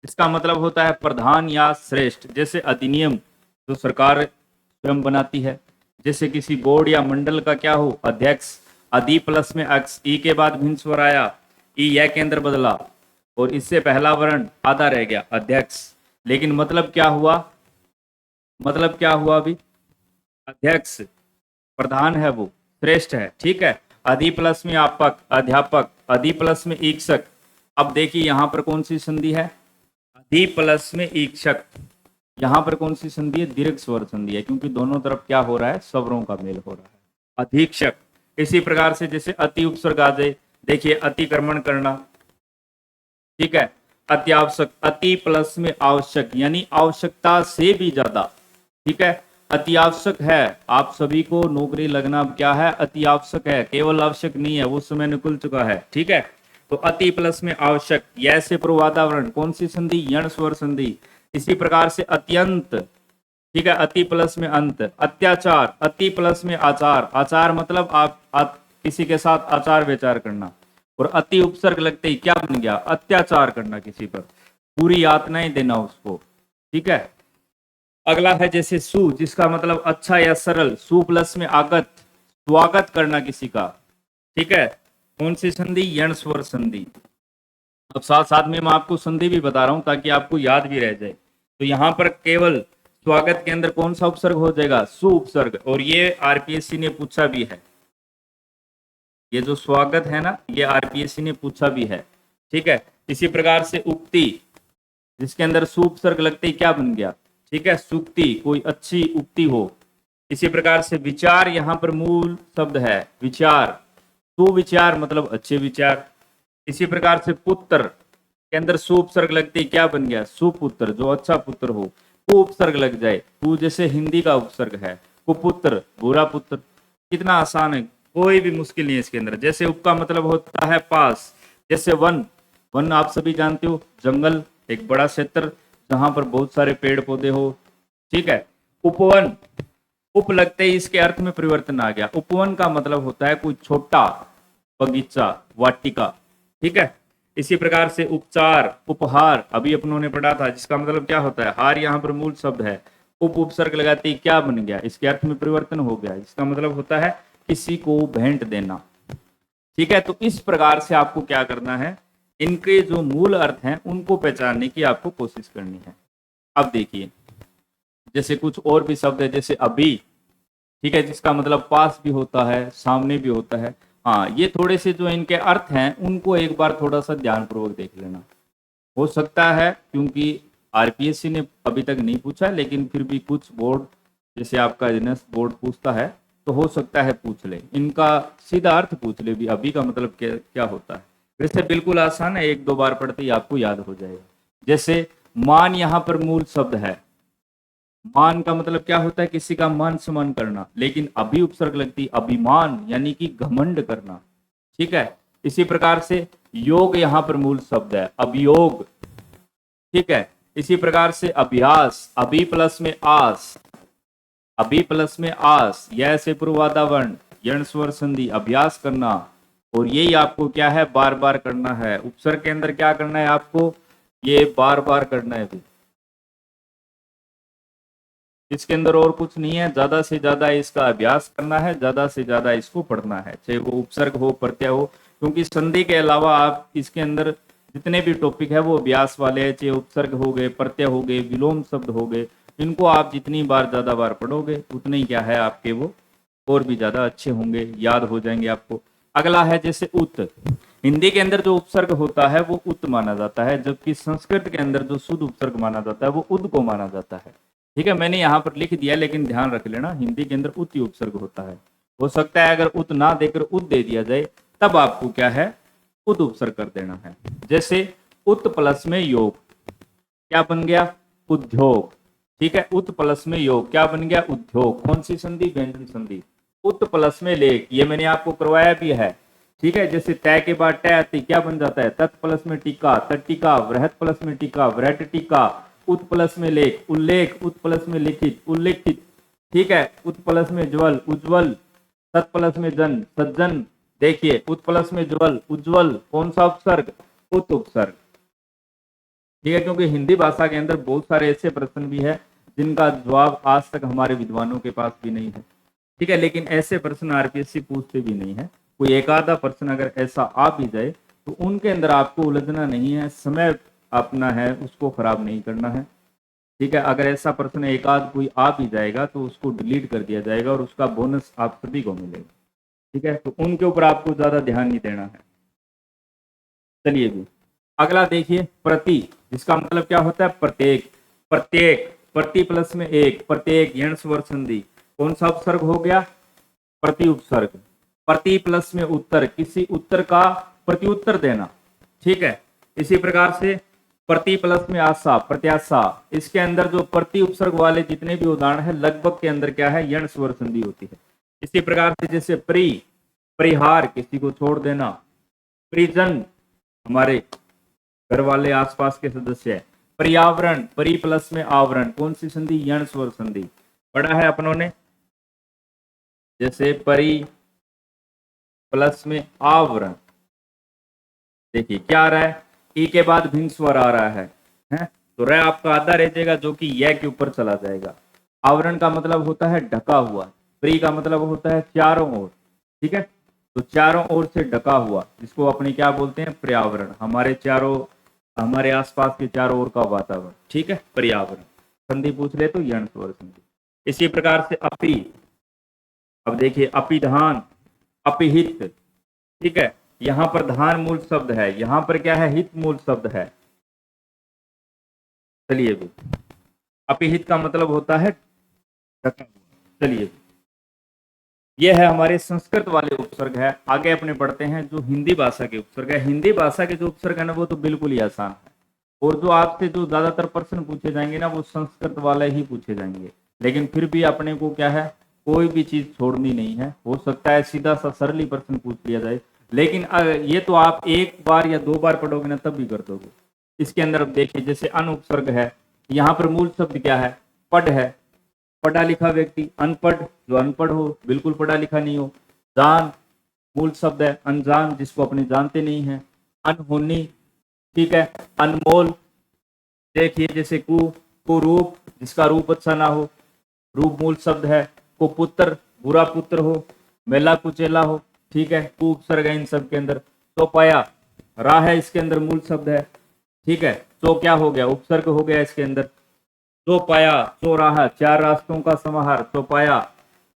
इसका मतलब होता है प्रधान या श्रेष्ठ, जैसे अधिनियम जो सरकार स्वयं बनाती है, जैसे किसी बोर्ड या मंडल का क्या हो, अध्यक्ष, अधि प्लस में अक्ष, ई के बाद भिन्न स्वर आया, ई यह के अंदर बदला और इससे पहला वर्ण आधा रह गया, अध्यक्ष। लेकिन मतलब क्या हुआ, मतलब क्या हुआ अभी, अध्यक्ष प्रधान है, वो श्रेष्ठ है, ठीक है। अधि प्लस में आपक, अध्यापक, अधि प्लस में ईक्षक। अब देखिए यहां पर कौन सी संधि है, अधि प्लस में ईक्षक, यहां पर कौन सी संधि है, दीर्घ स्वर संधि है, क्योंकि दोनों तरफ क्या हो रहा है, स्वरों का मेल हो रहा है, अधीक्षक। इसी प्रकार से जैसे अति उपसर्ग आ जाए, देखिए अतिक्रमण करना, ठीक है, अत्यावश्यक, अति प्लस में आवश्यक यानी आवश्यकता से भी ज्यादा। ठीक है, अति आवश्यक है, आप सभी को नौकरी लगना अब क्या है, अति आवश्यक है, केवल आवश्यक नहीं है, वो समय निकल चुका है। ठीक है, तो अति प्लस में आवश्यक, यह से पूर्वाधावरण, कौन सी संधि, यण स्वर संधि। इसी प्रकार से अत्यंत, ठीक है, अति प्लस में अंत। अत्याचार, अति प्लस में आचार, आचार मतलब आप किसी के साथ आचार विचार करना। और अति उपसर्ग लगते ही क्या बन गया, अत्याचार करना किसी पर, पूरी यातनाएं देना उसको। ठीक है, अगला है जैसे सु, जिसका मतलब अच्छा या सरल, सु प्लस में आगत, स्वागत करना किसी का। ठीक है, कौन सी संधि, यण स्वर संधि। अब साथ साथ में मैं आपको संधि भी बता रहा हूं ताकि आपको याद भी रह जाए। तो यहां पर केवल स्वागत के अंदर कौन सा उपसर्ग हो जाएगा, सु उपसर्ग। और ये आरपीएससी ने पूछा भी है, ये जो स्वागत है ना, ये आरपीएससी ने पूछा भी है। ठीक है, इसी प्रकार से उक्ति, जिसके अंदर सु उपसर्ग लगते ही क्या बन गया, ठीक है, सुक्ति, कोई अच्छी उक्ति हो। इसी प्रकार से विचार, यहां पर मूल शब्द है विचार, सुविचार मतलब अच्छे विचार। इसी प्रकार से पुत्र के अंदर सु उपसर्ग लगते ही क्या बन गया, सुपुत्र, जो अच्छा पुत्र हो। कु उपसर्ग लग जाए, कु जैसे हिंदी का उपसर्ग है, कुपुत्र, बुरा पुत्र। कितना आसान है, कोई भी मुश्किल नहीं है इसके अंदर। जैसे उप का मतलब होता है पास, जैसे वन, वन आप सभी जानते हो, जंगल, एक बड़ा क्षेत्र जहां पर बहुत सारे पेड़ पौधे हो। ठीक है, उपवन, उप लगते ही इसके अर्थ में परिवर्तन आ गया। उपवन का मतलब होता है कोई छोटा बगीचा, वाटिका। ठीक है, इसी प्रकार से उपचार, उपहार, अभी अपनों ने पढ़ा था, जिसका मतलब क्या होता है, हार यहाँ पर मूल शब्द है, उप उपसर्ग लगाते ही क्या बन गया, इसके अर्थ में परिवर्तन हो गया। इसका मतलब होता है किसी को भेंट देना। ठीक है, तो इस प्रकार से आपको क्या करना है, इनके जो मूल अर्थ हैं उनको पहचानने की आपको कोशिश करनी है। अब देखिए, जैसे कुछ और भी शब्द है, जैसे अभी, ठीक है, जिसका मतलब पास भी होता है, सामने भी होता है। हाँ, ये थोड़े से जो इनके अर्थ हैं उनको एक बार थोड़ा सा ध्यानपूर्वक देख लेना। हो सकता है, क्योंकि आरपीएससी ने अभी तक नहीं पूछा, लेकिन फिर भी कुछ बोर्ड, जैसे आपका एनएस बोर्ड पूछता है, तो हो सकता है पूछ ले, इनका सीधा अर्थ पूछ ले भी, अभी का मतलब क्या होता है। वैसे बिल्कुल आसान है, एक दो बार पढ़ते ही आपको याद हो जाएगा। जैसे मान, यहाँ पर मूल शब्द है, मान का मतलब क्या होता है, किसी का मान सम्मान करना, लेकिन अभी उपसर्ग लगती अभिमान यानी कि घमंड करना। ठीक है, इसी प्रकार से योग यहाँ पर मूल शब्द है, अभियोग। ठीक है, इसी प्रकार से अभ्यास, अभी प्लस में आस, अभी प्लस में आस, यह से पूर्वाधावर्ण, यण स्वर संधि, अभ्यास करना। और यही आपको क्या है, बार बार करना है। उपसर्ग के अंदर क्या करना है आपको, ये बार बार करना है। इसके अंदर और कुछ नहीं है, ज्यादा से ज्यादा इसका अभ्यास करना है, ज्यादा से ज्यादा इसको पढ़ना है, चाहे वो उपसर्ग हो, प्रत्यय हो। क्योंकि संधि के अलावा आप इसके अंदर जितने भी टॉपिक है वो अभ्यास वाले हैं, चाहे उपसर्ग हो गए, प्रत्यय हो गए, विलोम शब्द हो गए। इनको आप जितनी बार ज्यादा बार पढ़ोगे उतने ही क्या है आपके वो और भी ज्यादा अच्छे होंगे, याद हो जाएंगे आपको। अगला है जैसे उत, हिंदी के अंदर जो उपसर्ग होता है वो उत माना जाता है, जबकि संस्कृत के अंदर जो शुद्ध उपसर्ग माना जाता है वो उद को माना जाता है। ठीक है, मैंने यहाँ पर लिख दिया, लेकिन ध्यान रख लेना, हिंदी के अंदर उत उपसर्ग होता है। हो सकता है अगर उत ना देकर उत दे दिया जाए, तब आपको क्या है, उत उपसर्ग कर देना है। जैसे उत प्लस में योग, क्या बन गया, उद्योग। ठीक है, उत प्लस में योग क्या बन गया, उद्योग। कौन सी संधि, व्यंजन संधि। उत प्लस में लेख, ये मैंने आपको करवाया भी है। ठीक है, जैसे तय के बाद टय आती क्या बन जाता है, तत् प्लस में टीका, तट्टिका, वृहत प्लस में टीका, वृहट टीका। उत प्लस में लेख, उल्लेख, उत प्लस में लिखित, उल्लेखित। ठीक है, उत प्लस में ज्वल, उज्ज्वल, सत प्लस में जन, सज्जन। देखिए, उत प्लस में ज्वल, उज्ज्वल, कौन सा उपसर्ग, उत उपसर्ग। ठीक है, क्योंकि हिंदी भाषा के अंदर बहुत सारे ऐसे प्रश्न भी है जिनका जवाब आज तक हमारे विद्वानों के पास भी नहीं है। ठीक है, लेकिन ऐसे प्रश्न आरपीएससी पूछते भी नहीं है। कोई एक आधा प्रश्न अगर ऐसा आ भी जाए तो उनके अंदर आपको उलझना नहीं है, समय अपना है उसको खराब नहीं करना है। ठीक है, अगर ऐसा प्रश्न एक आध कोई आ भी जाएगा तो उसको डिलीट कर दिया जाएगा और उसका बोनस आप सभी को मिलेगा। ठीक है, तो उनके ऊपर आपको ज्यादा ध्यान नहीं देना है। चलिए भी अगला देखिए, प्रति, जिसका मतलब क्या होता है, प्रत्येक। प्रत्येक, प्रति प्लस में एक, प्रत्येक, यण स्वर संधि। कौन सा उपसर्ग हो गया, प्रति उपसर्ग। प्रति प्लस में उत्तर, किसी उत्तर का प्रत्युत्तर देना। ठीक है, इसी प्रकार से प्रति प्लस में आशा, प्रत्याशा, इसके अंदर जो प्रति उपसर्ग वाले जितने भी उदाहरण है लगभग के अंदर क्या है, यण स्वर संधि होती है। इसी प्रकार से जैसे प्री, परिहार, किसी को छोड़ देना, परिजन, हमारे घर वाले आसपास के सदस्य है, पर्यावरण, परि प्लस में आवरण, कौन सी संधि, यण स्वर संधि पढ़ा है अपनों ने। जैसे परि प्लस में आवरण, देखिए क्या आ रहा है, ई के बाद भिन्न स्वर आ रहा है? तो र आपका आधा रह जाएगा जो कि य के ऊपर चला जाएगा। आवरण का मतलब होता है ढका हुआ, प्री का मतलब होता है चारों ओर, ठीक है, तो चारों ओर से ढका हुआ, जिसको अपने क्या बोलते हैं, पर्यावरण, हमारे चारों, हमारे आसपास के चारों ओर का वातावरण, ठीक है, पर्यावरण। संधि पूछ ले तो यण स्वर संधि। इसी प्रकार से अपि, अब देखिए अपिधान, अपिहित, ठीक है, यहां पर धान मूल शब्द है, यहां पर क्या है, हित मूल शब्द है। चलिए भी, अपिहित का मतलब होता है ढका हुआ। चलिए, यह है हमारे संस्कृत वाले उपसर्ग है। आगे अपने पढ़ते हैं जो हिंदी भाषा के उपसर्ग है। हिंदी भाषा के जो उपसर्ग है ना, वो तो बिल्कुल ही आसान है, और जो आपसे जो ज्यादातर प्रश्न पूछे जाएंगे ना, वो संस्कृत वाले ही पूछे जाएंगे। लेकिन फिर भी अपने को क्या है, कोई भी चीज छोड़नी नहीं है। हो सकता है सीधा सा सरल ही प्रश्न पूछ लिया जाए, लेकिन ये तो आप एक बार या 2 बार पढ़ोगे ना तब भी कर दोगे। इसके अंदर अब देखिए, जैसे अन उपसर्ग है, यहाँ पर मूल शब्द क्या है, पढ़ है, पढ़ा लिखा व्यक्ति। अनपढ़, जो अनपढ़ हो, बिल्कुल पढ़ा लिखा नहीं हो। जान मूल शब्द है, अनजान, जिसको अपने जानते नहीं है। अनहोनी, ठीक है, अनमोल, देखिए जैसे कुरूप, जिसका रूप अच्छा ना हो, रूप मूल शब्द है। कुपुत्र, बुरा पुत्र हो, मेला कुचेला हो, ठीक है, कु उपसर्ग है इन सब के अंदर। चौपाया, रा है इसके अंदर मूल शब्द है, ठीक है, चौ क्या हो गया, उपसर्ग हो गया इसके अंदर। चौपाया, चौराहा, 4 रास्तों का समाहार, चौपाया,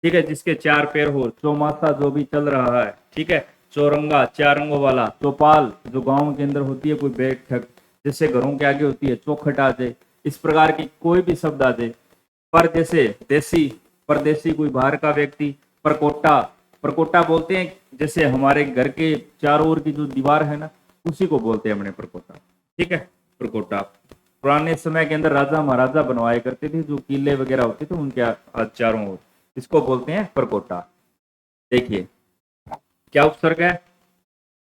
ठीक है, जिसके 4 पैर हो। चौमासा, जो भी चल रहा है, ठीक है। चौरंगा, 4 रंगों वाला। चौपाल, जो गांव के अंदर होती है कोई बैठक, जैसे घरों के आगे होती है। चौखट आ जाए, इस प्रकार की कोई भी शब्द आ जाए। पर जैसे देसी, परदेसी, कोई बाहर का व्यक्ति। परकोटा, परकोटा बोलते हैं, जैसे हमारे घर के चारों ओर की जो दीवार है ना, उसी को बोलते हैं अपने परकोटा, ठीक है, परकोटा। पुराने समय के अंदर राजा महाराजा बनवाया करते थे, जो किले वगैरह होते थे उनके चारों ओर, इसको बोलते हैं परकोटा। देखिए क्या उपसर्ग है,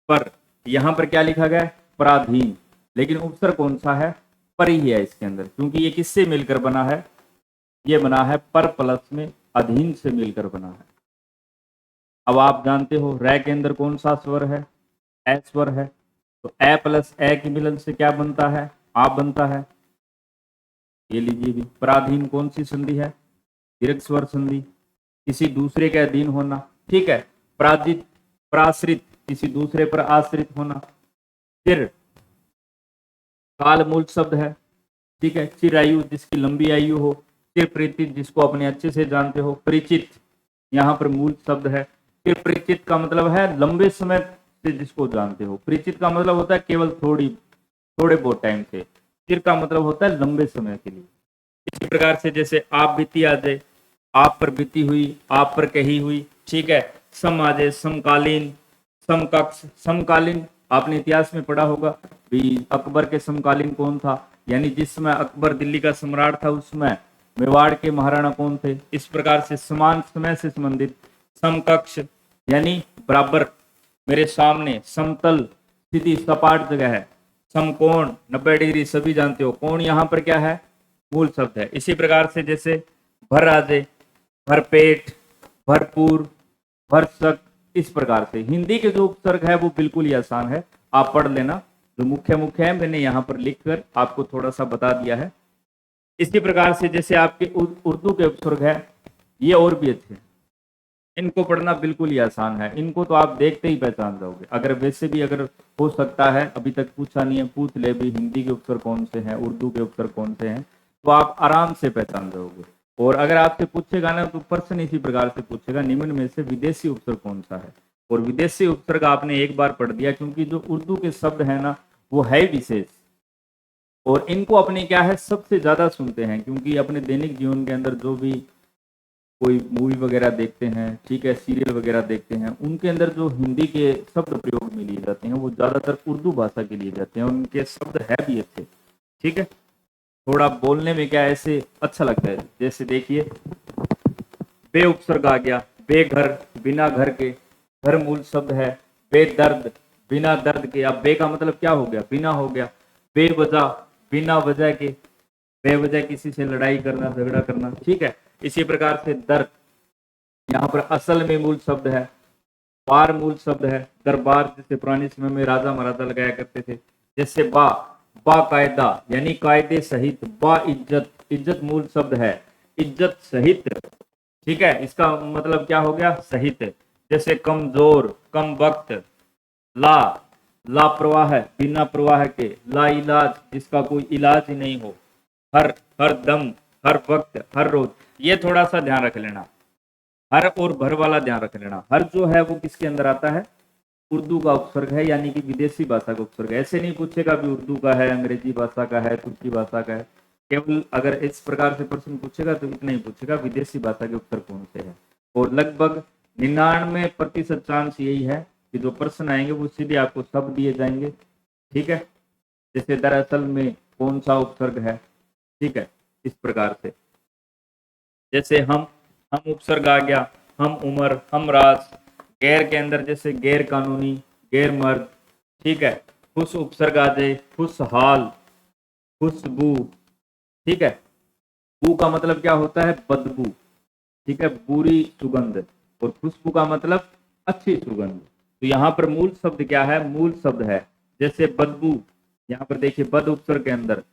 पर, यहां पर क्या लिखा गया है, पराधीन, लेकिन उपसर्ग कौन सा है, पर ही है इसके अंदर, क्योंकि ये किससे मिलकर बना है, ये बना है पर प्लस में अधीन से मिलकर बना है। अब आप जानते हो रै के अंदर कौन सा स्वर है, ए स्वर है, तो ए प्लस ए के मिलन से क्या बनता है, आप बनता है। ये लीजिए भी, पराधीन कौन सी संधि है, दीर्घ स्वर संधि, किसी दूसरे के अधीन होना, ठीक है। पराजित, पराश्रित, किसी दूसरे पर आश्रित होना। चिर, काल मूल शब्द है, ठीक है। चिरायु, जिसकी लंबी आयु हो। चिर परिचित, जिसको अपने अच्छे से जानते हो। परिचित, यहाँ पर मूल शब्द है। चिर परिचित का मतलब है लंबे समय से जिसको जानते हो। परिचित का मतलब होता है केवल थोड़े बहुत टाइम से। चिर का मतलब होता है लंबे समय के लिए। इसी प्रकार से जैसे आप बीती आ जाए, आप पर बीती हुई, आप पर कही हुई, ठीक है। सम आ जाए, समकालीन, समकक्ष, समकालीन, आपने इतिहास में पढ़ा होगा भी अकबर के समकालीन कौन था, यानी जिस समय अकबर दिल्ली का सम्राट था उस समय मेवाड़ के महाराणा कौन थे। इस प्रकार से समान समय से संबंधित। समकक्ष यानी बराबर, मेरे सामने। समतल, सीधी सपाट जगह है। समकोण, 90 डिग्री, सभी जानते हो। कोण यहाँ पर क्या है, मूल शब्द है। इसी प्रकार से जैसे भर आ जाए, भरपेट, भरपूर, भरसक, इस प्रकार से। हिंदी के जो उपसर्ग है वो बिल्कुल ही आसान है, आप पढ़ लेना। जो मुख्य मुख्य है मैंने यहाँ पर लिखकर आपको थोड़ा सा बता दिया है। इसी प्रकार से जैसे आपके उर्दू के उपसर्ग है, ये और भी अच्छे हैं, इनको पढ़ना बिल्कुल ही आसान है। इनको तो आप देखते ही पहचान जाओगे। अगर वैसे भी अगर हो सकता है अभी तक पूछा नहीं है, पूछ ले भी हिंदी के उपसर्ग कौन से हैं, उर्दू के उपसर्ग कौन से हैं, तो आप आराम से पहचान जाओगे। और अगर आपसे पूछेगा ना तो प्रश्न इसी प्रकार से पूछेगा, निम्न में से विदेशी उपसर्ग कौन सा है। और विदेशी उपसर्ग आपने एक बार पढ़ दिया, क्योंकि जो उर्दू के शब्द है ना वो है विशेष, और इनको अपने क्या है सबसे ज्यादा सुनते हैं, क्योंकि अपने दैनिक जीवन के अंदर जो भी कोई मूवी वगैरह देखते हैं, ठीक है, सीरियल वगैरह देखते हैं, उनके अंदर जो हिंदी के शब्द प्रयोग में लिए जाते हैं वो ज्यादातर उर्दू भाषा के लिए जाते हैं। उनके शब्द है भी अच्छे, ठीक है, थोड़ा बोलने में क्या ऐसे अच्छा लगता है। जैसे देखिए, बे उपसर्ग आ गया, बेघर, बिना घर के, घर मूल शब्द है, बेदर्द, बिना दर्द के। अब बे का मतलब क्या हो गया, बिना हो गया, बेवजह, बिना वजह के, बेवजह किसी से लड़ाई करना, झगड़ा करना, ठीक है। इसी प्रकार से दर्द, यहाँ पर असल में मूल शब्द है, बार मूल शब्द है, दरबार जैसे पुराने समय में राजा महाराजा लगाया करते थे। जैसे बाकायदा यानी कायदे सहित, बा इज्जत, इज्जत मूल शब्द है, इज्जत सहित, ठीक है। इसका मतलब क्या हो गया, सहित। जैसे कमजोर, कम वक्त, ला, लापरवाह, बिना प्रवाह के, ला इलाज, जिसका कोई इलाज ही नहीं हो, हर दम, हर वक्त, हर रोज। ये थोड़ा सा ध्यान रख लेना, हर और भर वाला ध्यान रख लेना। हर जो है वो किसके अंदर आता है, उर्दू का उपसर्ग है, यानी कि विदेशी भाषा का उपसर्ग है। ऐसे नहीं पूछेगा भी उर्दू का है, अंग्रेजी भाषा का है, तुर्की भाषा का है। केवल अगर इस प्रकार से प्रश्न पूछेगा तो इतना ही पूछेगा, विदेशी भाषा के उपसर्ग कौन से है। और लगभग 99% चांस यही है कि जो प्रश्न आएंगे वो सीधे आपको सब दिए जाएंगे, ठीक है। जैसे दरअसल में कौन सा उपसर्ग है, ठीक है, इस प्रकार से। जैसे हम उपसर्ग आ गया, हम उम्र, हम राज। गैर के अंदर जैसे गैर कानूनी, गैर मर्द, ठीक है। खुश उपसर्ग आ जाए, खुशहाल, खुशबू, ठीक है। बू का मतलब क्या होता है, बदबू, ठीक है, बुरी सुगंध। और खुशबू का मतलब अच्छी सुगंध। तो यहाँ पर मूल शब्द क्या है, मूल शब्द है जैसे बदबू, यहाँ पर देखिए बद उपसर्ग के अंदर,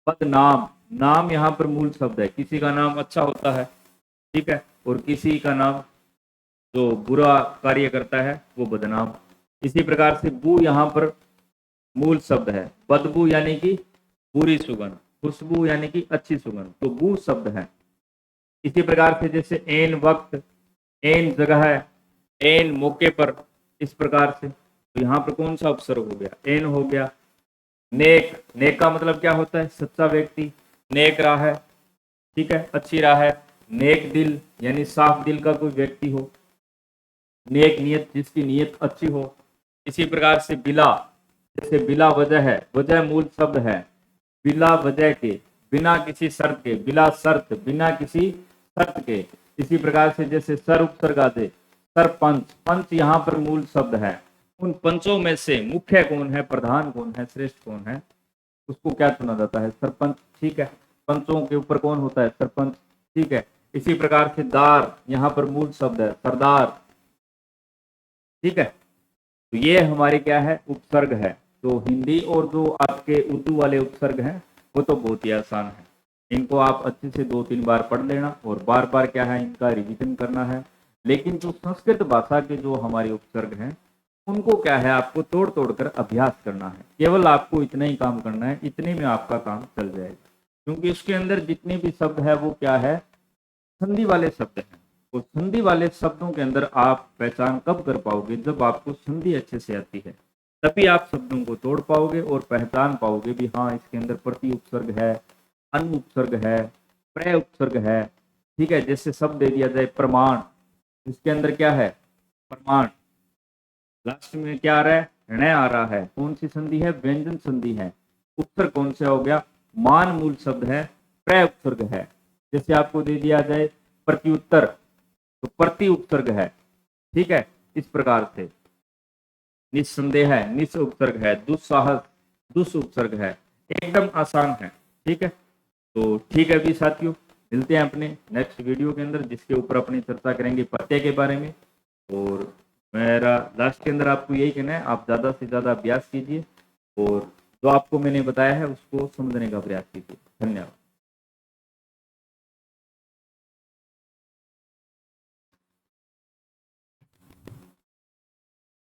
बदनाम, नाम यहाँ पर मूल शब्द है। किसी का नाम अच्छा होता है, ठीक है, और किसी का नाम जो बुरा कार्य करता है वो बदनाम। इसी प्रकार से बू यहाँ पर मूल शब्द है, बदबू यानी कि बुरी सुगंध, खुशबू यानी कि अच्छी सुगंध, तो बू शब्द है। इसी प्रकार से जैसे एन वक्त, एन जगह है, एन मौके पर, इस प्रकार से। तो यहाँ पर कौन सा उपसर्ग हो गया, एन हो गया। नेक, नेक का मतलब क्या होता है, सच्चा व्यक्ति, नेक राह है, ठीक है, अच्छी राह है। नेक दिल यानी साफ दिल का कोई व्यक्ति हो, नेक नियत, जिसकी नियत अच्छी हो। इसी प्रकार से बिला, जैसे बिला वजह है, वजह मूल शब्द है, बिला वजह के, बिना किसी शर्त के, बिला शर्त, बिना किसी शर्त के। इसी प्रकार से जैसे सर उपसर्ग आ जाए, सरपंच, पंच यहाँ पर मूल शब्द है। उन पंचों में से मुख्य कौन है, प्रधान कौन है, श्रेष्ठ कौन है, उसको क्या चुना जाता है, सरपंच, ठीक है। पंचों के ऊपर कौन होता है, सरपंच, ठीक है। इसी प्रकार से दार यहाँ पर मूल शब्द है, सरदार, ठीक है। तो ये हमारे क्या है, उपसर्ग है। तो हिंदी और जो आपके उर्दू वाले उपसर्ग हैं वो तो बहुत ही आसान है, इनको आप अच्छे से 2-3 बार पढ़ लेना और बार बार क्या है, इनका रिवीजन करना है। लेकिन जो संस्कृत भाषा के जो हमारे उपसर्ग हैं उनको क्या है, आपको तोड़ तोड़ कर अभ्यास करना है। केवल आपको इतना ही काम करना है, इतने में आपका काम चल जाएगा, क्योंकि उसके अंदर जितने भी शब्द है वो क्या है, संधि वाले शब्द हैं। तो संधि वाले शब्दों के अंदर आप पहचान कब कर पाओगे, जब आपको संधि अच्छे से आती है, तभी आप शब्दों को तोड़ पाओगे और पहचान पाओगे भी हाँ इसके अंदर प्रति उपसर्ग है, अन उपसर्ग है, प्रय उपसर्ग है, ठीक है। जैसे शब्द दे दिया जाए प्रमाण, इसके अंदर क्या है, प्रमाण, लास्ट में क्या आ रहा है, ण आ रहा है, कौन सी संधि है, व्यंजन संधि है। उपसर्ग कौन सा हो गया, मान मूल शब्द है, प्रय उपसर्ग है। जैसे आपको दे दिया जाए प्रत्युत्तर, तो प्रति उपसर्ग है, ठीक है। इस प्रकार से निस्संदेह है, निस उपसर्ग है, दुस्साहस, दुस उपसर्ग है, एकदम आसान है, ठीक है। तो ठीक है भी साथियों, मिलते हैं अपने नेक्स्ट वीडियो के अंदर, जिसके ऊपर अपनी चर्चा करेंगे प्रत्यय के बारे में। और मेरा लास्ट के अंदर आपको यही कहना है, आप ज़्यादा से ज़्यादा अभ्यास कीजिए और जो आपको मैंने बताया है उसको समझने का प्रयास कीजिए। धन्यवाद।